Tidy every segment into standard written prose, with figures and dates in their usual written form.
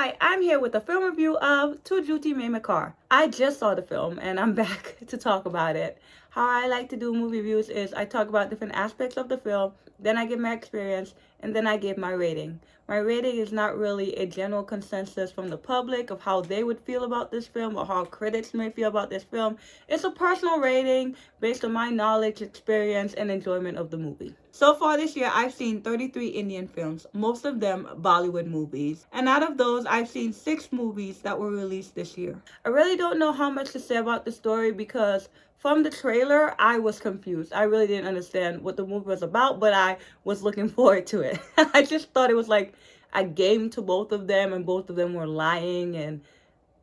Hi, I'm here with a film review of To Jhoothi Makkar. I just saw the film and I'm back to talk about it. How I like to do movie reviews is I talk about different aspects of the film, then I give my experience, and then I give my rating. My rating is not really a general consensus from the public of how they would feel about this film or how critics may feel about this film. It's a personal rating based on my knowledge, experience, and enjoyment of the movie. So far this year, I've seen 33 Indian films, most of them Bollywood movies. And out of those, I've seen 6 movies that were released this year. I really don't know how much to say about the story because from the trailer, I was confused. I really didn't understand what the movie was about, but I was looking forward to it. I just thought it was like a game to both of them, and both of them were lying and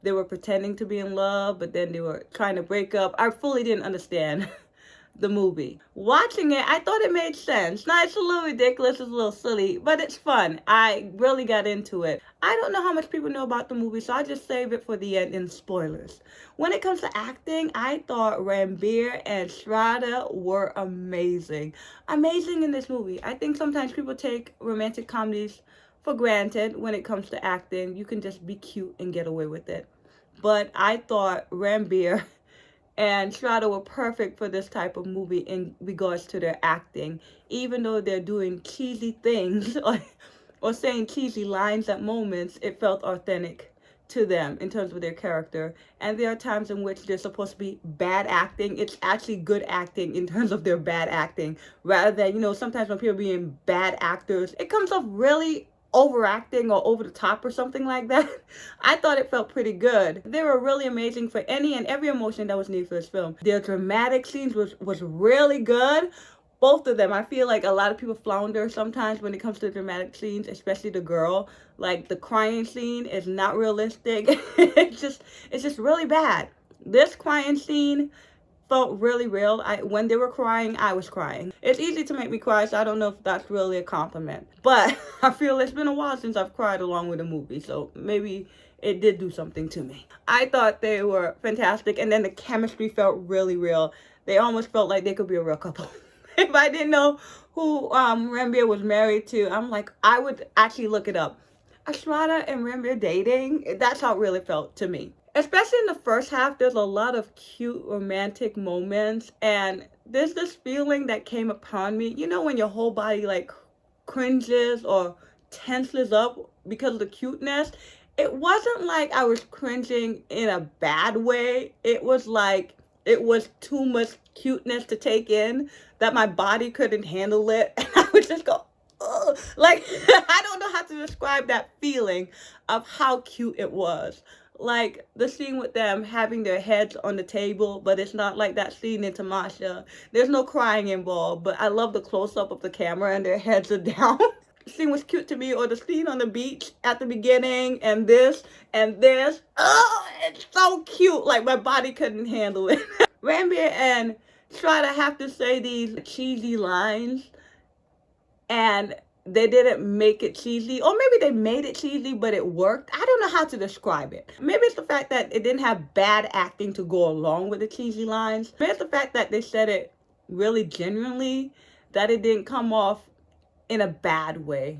they were pretending to be in love, but then they were trying to break up. I fully didn't understand the movie. Watching it, I thought it made sense. Now, it's a little ridiculous, it's a little silly, but it's fun. I really got into it. I don't know how much people know about the movie, so I just save it for the end in spoilers. When it comes to acting, I thought Ranbir and Shraddha were amazing. Amazing in this movie. I think sometimes people take romantic comedies for granted when it comes to acting. You can just be cute and get away with it. But I thought Ranbir and Shraddha were perfect for this type of movie in regards to their acting. Even though they're doing cheesy things or saying cheesy lines at moments, it felt authentic to them in terms of their character. And there are times in which they're supposed to be bad acting. It's actually good acting in terms of their bad acting. Rather than, sometimes when people are being bad actors, it comes off really overacting or over the top or something like that. I thought it felt pretty good. They were really amazing for any and every emotion that was needed for this film. Their dramatic scenes was really good. Both of them. I feel like a lot of people flounder sometimes when it comes to dramatic scenes, especially the girl. Like the crying scene is not realistic. it's just really bad. This crying scene felt really real. When they were crying, I was crying. It's easy to make me cry, so I don't know if that's really a compliment. But I feel it's been a while since I've cried along with a movie, so maybe it did do something to me. I thought they were fantastic, and then the chemistry felt really real. They almost felt like they could be a real couple. If I didn't know who Ranbir was married to, I'm like, I would actually look it up. Are Shraddha and Ranbir dating? That's how it really felt to me. Especially in the first half, there's a lot of cute romantic moments, and there's this feeling that came upon me. When your whole body like cringes or tenses up because of the cuteness? It wasn't like I was cringing in a bad way. It was like it was too much cuteness to take in that my body couldn't handle it. And I would just go, ugh. Like, I don't know how to describe that feeling of how cute it was. Like the scene with them having their heads on the table, but it's not like that scene in Tamasha. There's no crying involved, but I love the close-up of the camera and their heads are down. The scene was cute to me, or the scene on the beach at the beginning, and this and this. Oh, it's so cute. Like my body couldn't handle it. Ranbir and Shraddha have to say these cheesy lines, and they didn't make it cheesy, or maybe they made it cheesy but it worked. I don't know how to describe it. Maybe it's the fact that it didn't have bad acting to go along with the cheesy lines. Maybe it's the fact that they said it really genuinely, that it didn't come off in a bad way.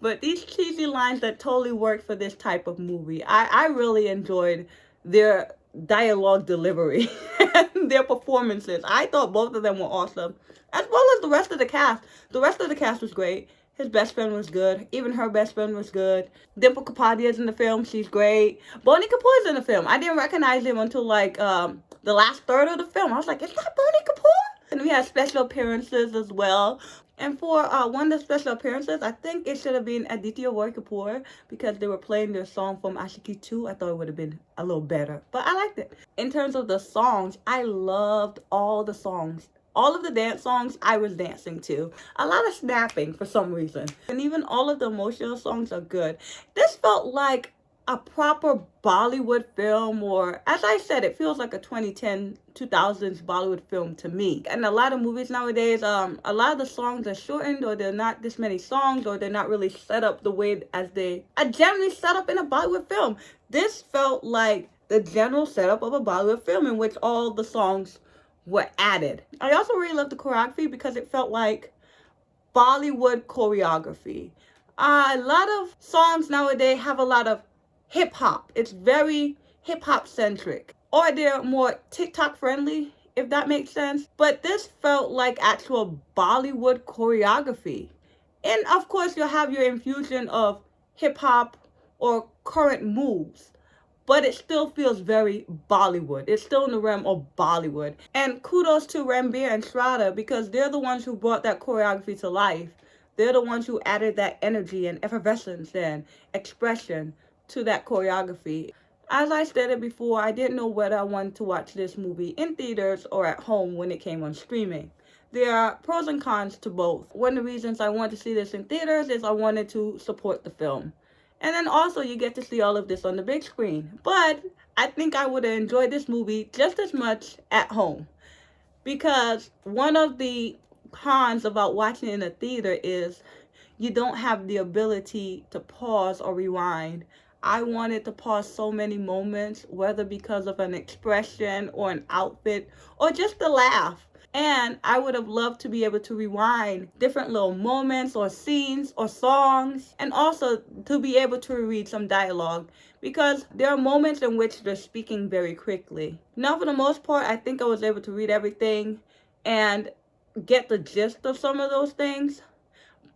But these cheesy lines that totally worked for this type of movie. I really enjoyed their dialogue delivery and their performances. I thought both of them were awesome, as well as the rest of the cast. The rest of the cast was great. His best friend was good. Even her best friend was good. Dimple Kapadia's in the film. She's great. Bonnie Kapoor's in the film. I didn't recognize him until like the last third of the film. I was like, is that Bonnie Kapoor? And we had special appearances as well. And for one of the special appearances, I think it should have been Aditya Roy Kapoor, because they were playing their song from Ashiki 2. I thought it would have been a little better, but I liked it. In terms of the songs, I loved all the songs. All of the dance songs I was dancing to. A lot of snapping for some reason. And even all of the emotional songs are good. This felt like a proper Bollywood film, or as I said, it feels like a 2010, 2000s Bollywood film to me. And a lot of movies nowadays, a lot of the songs are shortened, or they're not this many songs, or they're not really set up the way as they are generally set up in a Bollywood film. This felt like the general setup of a Bollywood film in which all the songs were added. I also really loved the choreography because it felt like Bollywood choreography. A lot of songs nowadays have a lot of hip hop. It's very hip hop centric. Or they're more TikTok friendly, if that makes sense. But this felt like actual Bollywood choreography. And of course, you'll have your infusion of hip hop or current moves, but it still feels very Bollywood. It's still in the realm of Bollywood. And kudos to Ranbir and Shraddha because they're the ones who brought that choreography to life. They're the ones who added that energy and effervescence and expression to that choreography. As I stated before, I didn't know whether I wanted to watch this movie in theaters or at home when it came on streaming. There are pros and cons to both. One of the reasons I wanted to see this in theaters is I wanted to support the film. And then also you get to see all of this on the big screen. But I think I would have enjoyed this movie just as much at home. Because one of the cons about watching it in a theater is you don't have the ability to pause or rewind. I wanted to pause so many moments, whether because of an expression or an outfit or just a laugh. And I would have loved to be able to rewind different little moments or scenes or songs, and also to be able to read some dialogue because there are moments in which they're speaking very quickly. Now, for the most part, I think I was able to read everything and get the gist of some of those things.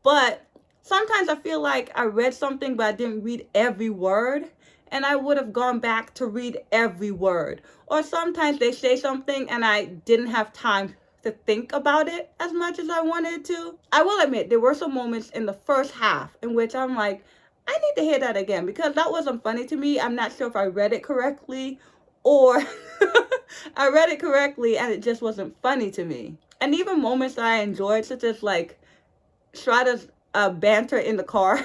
But sometimes I feel like I read something, but I didn't read every word. And I would have gone back to read every word. Or sometimes they say something and I didn't have time to think about it as much as I wanted to. I will admit, there were some moments in the first half in which I'm like, I need to hear that again because that wasn't funny to me. I'm not sure if I read it correctly or I read it correctly and it just wasn't funny to me. And even moments that I enjoyed, such as like Shraddha's banter in the car.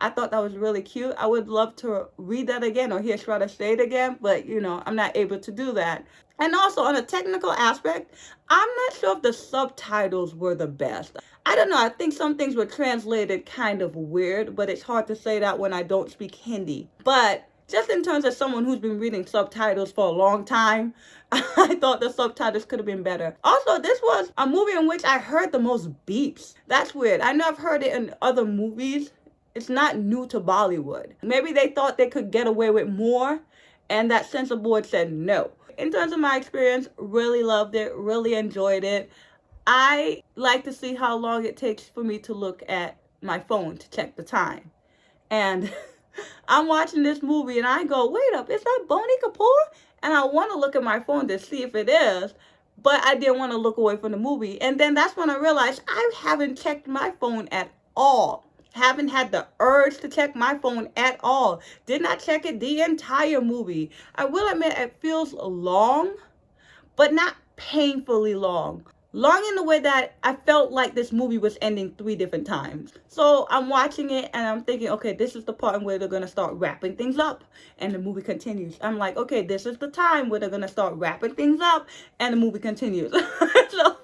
I thought that was really cute. I would love to read that again or hear Shraddha say it again, but I'm not able to do that. And also on a technical aspect, I'm not sure if the subtitles were the best. I don't know. I think some things were translated kind of weird, but it's hard to say that when I don't speak Hindi. But just in terms of someone who's been reading subtitles for a long time, I thought the subtitles could have been better. Also, this was a movie in which I heard the most beeps. That's weird. I know I've heard it in other movies. It's not new to Bollywood. Maybe they thought they could get away with more, and that censor board said no. In terms of my experience, really loved it, really enjoyed it. I like to see how long it takes for me to look at my phone to check the time. And I'm watching this movie and I go, wait up, is that Boney Kapoor? And I want to look at my phone to see if it is, but I didn't want to look away from the movie. And then that's when I realized I haven't checked my phone at all. Haven't had the urge to check my phone at all. Did not check it the entire movie. I will admit it feels long, but not painfully long. Long in the way that I felt like this movie was ending 3 different times. So I'm watching it and I'm thinking, okay, this is the part where they're going to start wrapping things up. And the movie continues. I'm like, okay, this is the time where they're going to start wrapping things up. And the movie continues. So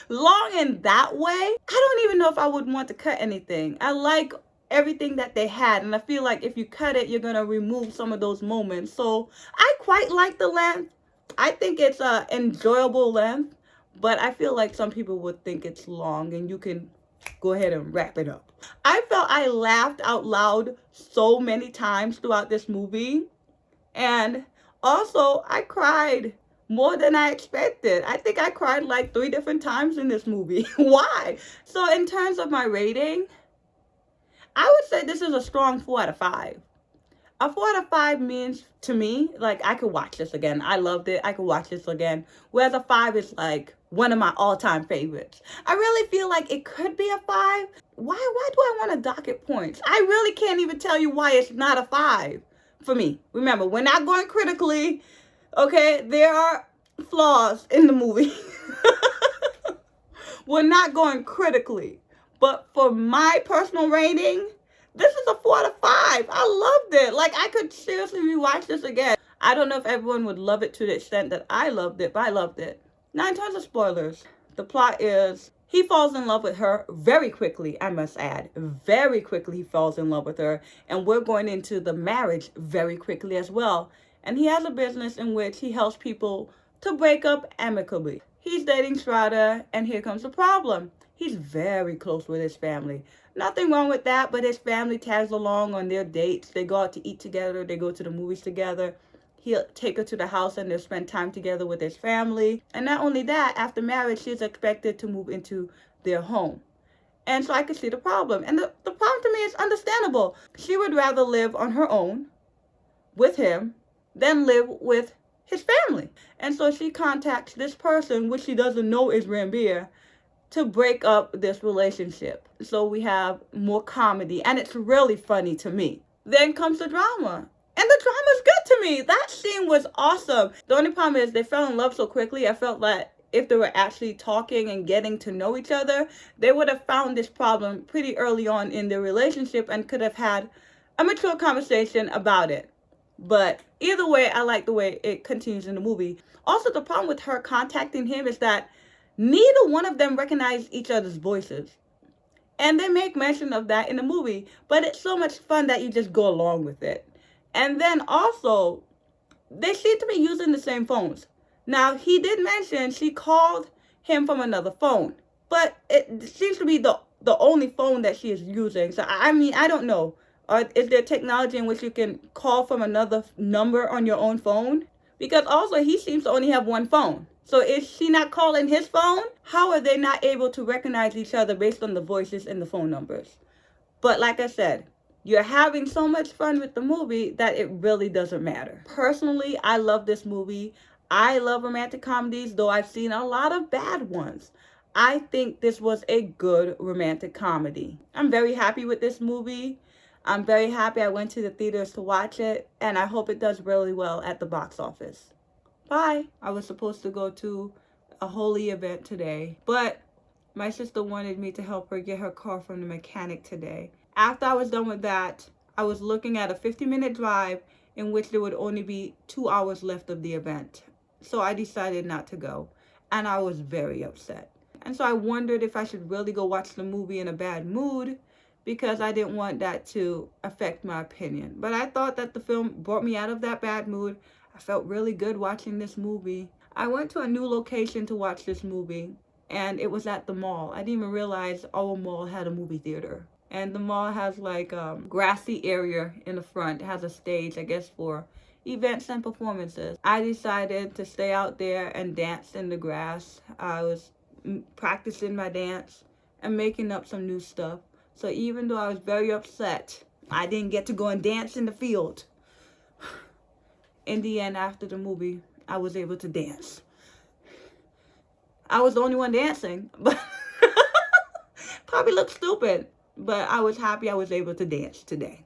long in that way, I don't even know if I would want to cut anything. I like everything that they had. And I feel like if you cut it, you're going to remove some of those moments. So I quite like the length. I think it's an enjoyable length. But I feel like some people would think it's long and you can go ahead and wrap it up. I felt I laughed out loud so many times throughout this movie. And also, I cried more than I expected. I think I cried like 3 different times in this movie. Why? So in terms of my rating, I would say this is a strong 4 out of 5. A 4 out of 5 means to me, like, I could watch this again. I loved it. I could watch this again. Whereas a 5 is like one of my all-time favorites. I really feel like it could be a 5. Why do I want to dock it points? I really can't even tell you why it's not a 5 for me. Remember, we're not going critically. Okay, there are flaws in the movie. We're not going critically. But for my personal rating, this is a 4 out of 5. I loved it. Like, I could seriously rewatch this again. I don't know if everyone would love it to the extent that I loved it, but I loved it. Now, in terms of spoilers, the plot is he falls in love with her very quickly, I must add. Very quickly he falls in love with her. And we're going into the marriage very quickly as well. And he has a business in which he helps people to break up amicably. He's dating Shraddha, and here comes the problem. He's very close with his family. Nothing wrong with that, but his family tags along on their dates. They go out to eat together. They go to the movies together. He'll take her to the house and they'll spend time together with his family. And not only that, after marriage, she's expected to move into their home. And so I could see the problem. And the problem to me is understandable. She would rather live on her own with him than live with his family. And so she contacts this person, which she doesn't know is Ranbir, to break up this relationship. So we have more comedy, and it's really funny to me. Then comes the drama. And the drama's good to me. That scene was awesome. The only problem is they fell in love so quickly. I felt that if they were actually talking and getting to know each other, they would have found this problem pretty early on in their relationship and could have had a mature conversation about it. But either way, I like the way it continues in the movie. Also, the problem with her contacting him is that neither one of them recognize each other's voices. And they make mention of that in the movie, but it's so much fun that you just go along with it. And then also, they seem to be using the same phones. Now, he did mention she called him from another phone, but it seems to be the only phone that she is using. So, I mean, I don't know. Or is there technology in which you can call from another number on your own phone? Because also, he seems to only have one phone. So is she not calling his phone? How are they not able to recognize each other based on the voices and the phone numbers? But like I said, you're having so much fun with the movie that it really doesn't matter. Personally, I love this movie. I love romantic comedies, though I've seen a lot of bad ones. I think this was a good romantic comedy. I'm very happy with this movie. I'm very happy I went to the theaters to watch it, and I hope it does really well at the box office. Bye. I was supposed to go to a holy event today, but my sister wanted me to help her get her car from the mechanic today. After I was done with that, I was looking at a 50-minute drive in which there would only be 2 hours left of the event. So I decided not to go, and I was very upset. And so I wondered if I should really go watch the movie in a bad mood, because I didn't want that to affect my opinion. But I thought that the film brought me out of that bad mood. I felt really good watching this movie. I went to a new location to watch this movie, and it was at the mall. I didn't even realize our mall had a movie theater. And the mall has like a grassy area in the front. It has a stage, I guess, for events and performances. I decided to stay out there and dance in the grass. I was practicing my dance and making up some new stuff. So even though I was very upset, I didn't get to go and dance in the field. In the end, after the movie, I was able to dance. I was the only one dancing, but probably looked stupid. But I was happy I was able to dance today.